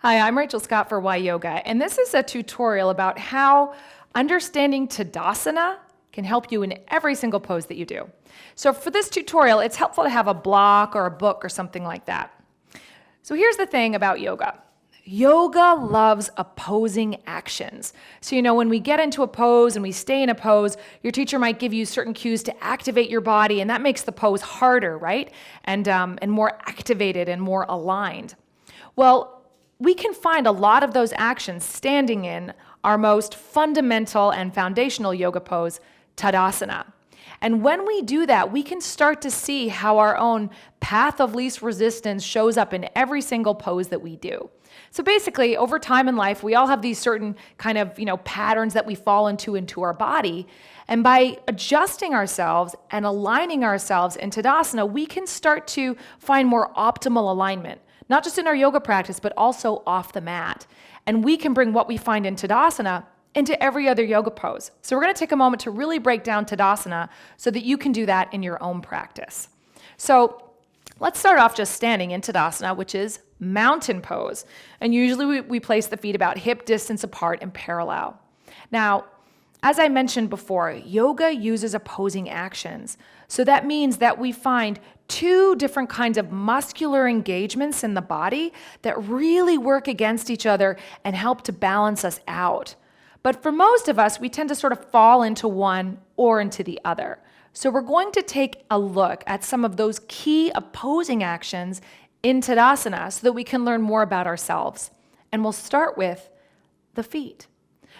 Hi, I'm Rachel Scott for YYOGA, and this is a tutorial about how understanding Tadasana can help you in every single pose that you do. So for this tutorial, it's helpful to have a block or a book or something like that. So here's the thing about yoga. Yoga loves opposing actions. So, when we get into a pose and we stay in a pose, your teacher might give you certain cues to activate your body, and that makes the pose harder, right? And more activated and more aligned. Well, we can find a lot of those actions standing in our most fundamental and foundational yoga pose, Tadasana. And when we do that, we can start to see how our own path of least resistance shows up in every single pose that we do. So basically, over time in life, we all have these certain kind of, patterns that we fall into our body. And by adjusting ourselves and aligning ourselves in Tadasana, we can start to find more optimal alignment, not just in our yoga practice, but also off the mat. And we can bring what we find in Tadasana into every other yoga pose. So we're going to take a moment to really break down Tadasana so that you can do that in your own practice. So let's start off just standing in Tadasana, which is mountain pose. And usually we place the feet about hip distance apart and parallel. Now, as I mentioned before, yoga uses opposing actions. So that means that we find two different kinds of muscular engagements in the body that really work against each other and help to balance us out. But for most of us, we tend to sort of fall into one or into the other. So we're going to take a look at some of those key opposing actions in Tadasana so that we can learn more about ourselves. And we'll start with the feet.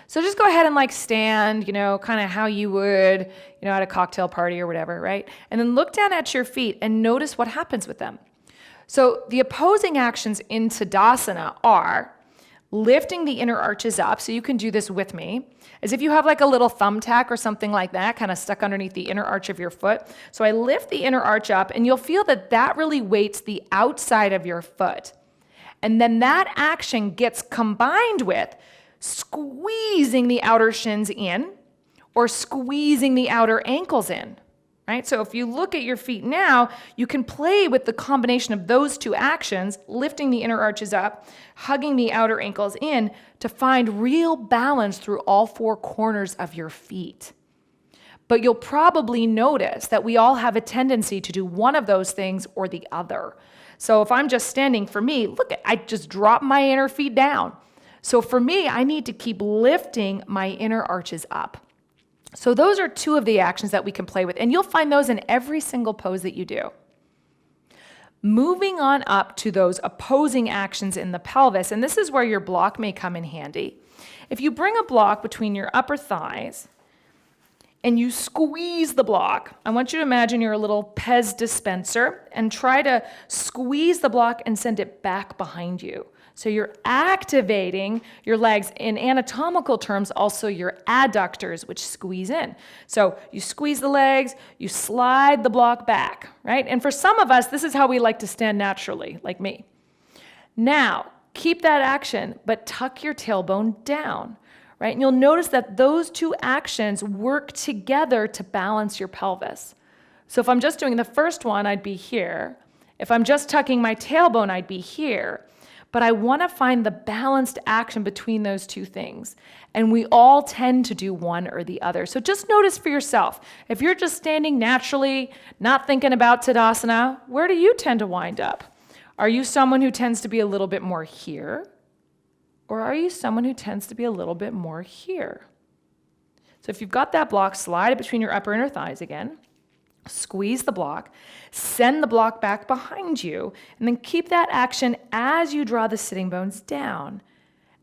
So just go ahead and stand, kind of how you would, at a cocktail party or whatever, right? And then look down at your feet and notice what happens with them. So the opposing actions in Tadasana are lifting the inner arches up. So you can do this with me, as if you have a little thumbtack or something like that, kind of stuck underneath the inner arch of your foot. So I lift the inner arch up, and you'll feel that really weights the outside of your foot. And then that action gets combined with squeezing the outer shins in or squeezing the outer ankles in, right? So if you look at your feet now, you can play with the combination of those two actions, lifting the inner arches up, hugging the outer ankles in, to find real balance through all four corners of your feet. But you'll probably notice that we all have a tendency to do one of those things or the other. So if I'm just standing, for me, look, I just drop my inner feet down. So for me, I need to keep lifting my inner arches up. So those are two of the actions that we can play with, and you'll find those in every single pose that you do. Moving on up to those opposing actions in the pelvis, and this is where your block may come in handy. If you bring a block between your upper thighs and you squeeze the block, I want you to imagine you're a little Pez dispenser and try to squeeze the block and send it back behind you. So you're activating your legs, in anatomical terms, also your adductors, which squeeze in. So you squeeze the legs, you slide the block back, right? And for some of us, this is how we like to stand naturally, like me. Now, keep that action, but tuck your tailbone down, right? And you'll notice that those two actions work together to balance your pelvis. So if I'm just doing the first one, I'd be here. If I'm just tucking my tailbone, I'd be here. But I want to find the balanced action between those two things. And we all tend to do one or the other. So just notice for yourself, if you're just standing naturally, not thinking about Tadasana, where do you tend to wind up? Are you someone who tends to be a little bit more here? Or are you someone who tends to be a little bit more here? So if you've got that block, slide it between your upper inner thighs again. Squeeze the block, send the block back behind you, and then keep that action as you draw the sitting bones down.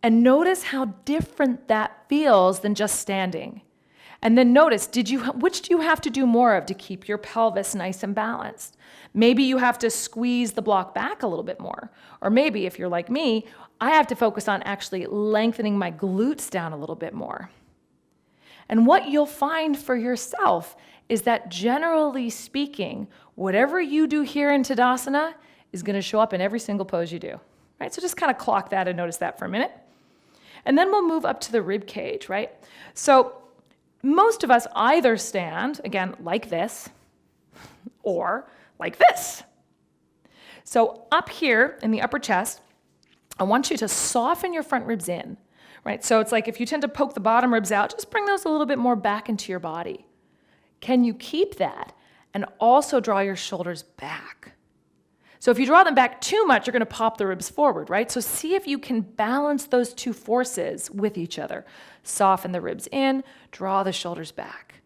And notice how different that feels than just standing. And then notice, which do you have to do more of to keep your pelvis nice and balanced? Maybe you have to squeeze the block back a little bit more. Or maybe, if you're like me, I have to focus on actually lengthening my glutes down a little bit more. And what you'll find for yourself is that, generally speaking, whatever you do here in Tadasana is going to show up in every single pose you do, right? So just kind of clock that and notice that for a minute. And then we'll move up to the rib cage, right? So most of us either stand, again, like this, or like this. So up here in the upper chest, I want you to soften your front ribs in, right? So it's like if you tend to poke the bottom ribs out, just bring those a little bit more back into your body. Can you keep that and also draw your shoulders back? So if you draw them back too much, you're going to pop the ribs forward, right? So see if you can balance those two forces with each other. Soften the ribs in, draw the shoulders back.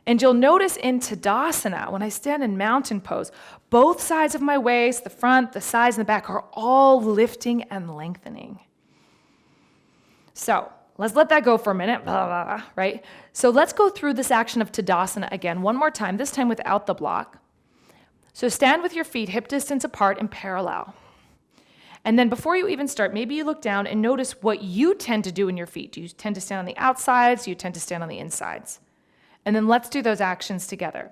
And you'll notice in Tadasana, when I stand in mountain pose, both sides of my waist, the front, the sides, and the back are all lifting and lengthening. So let's let that go for a minute, blah, blah, blah, right? So let's go through this action of Tadasana again, one more time, this time without the block. So stand with your feet hip distance apart and parallel. And then before you even start, maybe you look down and notice what you tend to do in your feet. Do you tend to stand on the outsides? Do you tend to stand on the insides? And then let's do those actions together.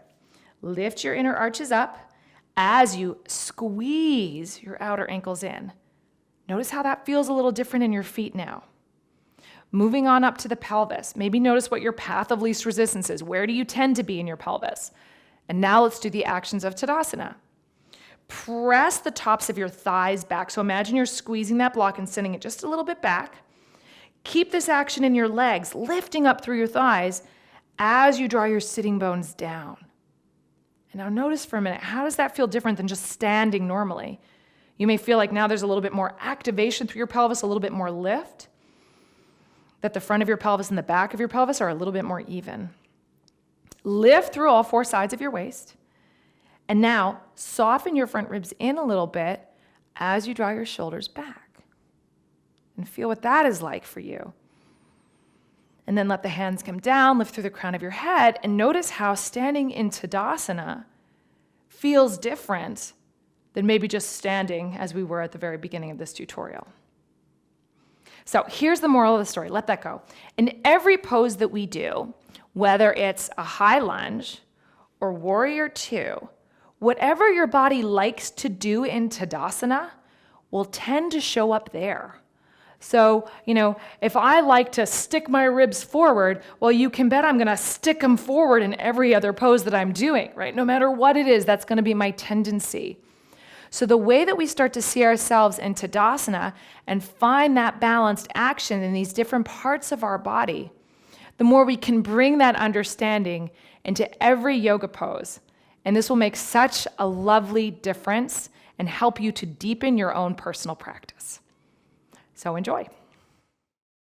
Lift your inner arches up as you squeeze your outer ankles in. Notice how that feels a little different in your feet now. Moving on up to the pelvis. Maybe notice what your path of least resistance is. Where do you tend to be in your pelvis? And now let's do the actions of Tadasana. Press the tops of your thighs back. So imagine you're squeezing that block and sending it just a little bit back. Keep this action in your legs, lifting up through your thighs as you draw your sitting bones down. And now notice for a minute, how does that feel different than just standing normally? You may feel like now there's a little bit more activation through your pelvis, a little bit more lift, that the front of your pelvis and the back of your pelvis are a little bit more even. Lift through all four sides of your waist. And now soften your front ribs in a little bit as you draw your shoulders back. And feel what that is like for you. And then let the hands come down, lift through the crown of your head, and notice how standing in Tadasana feels different than maybe just standing as we were at the very beginning of this tutorial. So here's the moral of the story. Let that go. In every pose that we do, whether it's a high lunge or warrior two, whatever your body likes to do in Tadasana will tend to show up there. So, if I like to stick my ribs forward, well, you can bet I'm going to stick them forward in every other pose that I'm doing, right? No matter what it is, that's going to be my tendency. So the way that we start to see ourselves in Tadasana and find that balanced action in these different parts of our body, the more we can bring that understanding into every yoga pose. And this will make such a lovely difference and help you to deepen your own personal practice. So enjoy.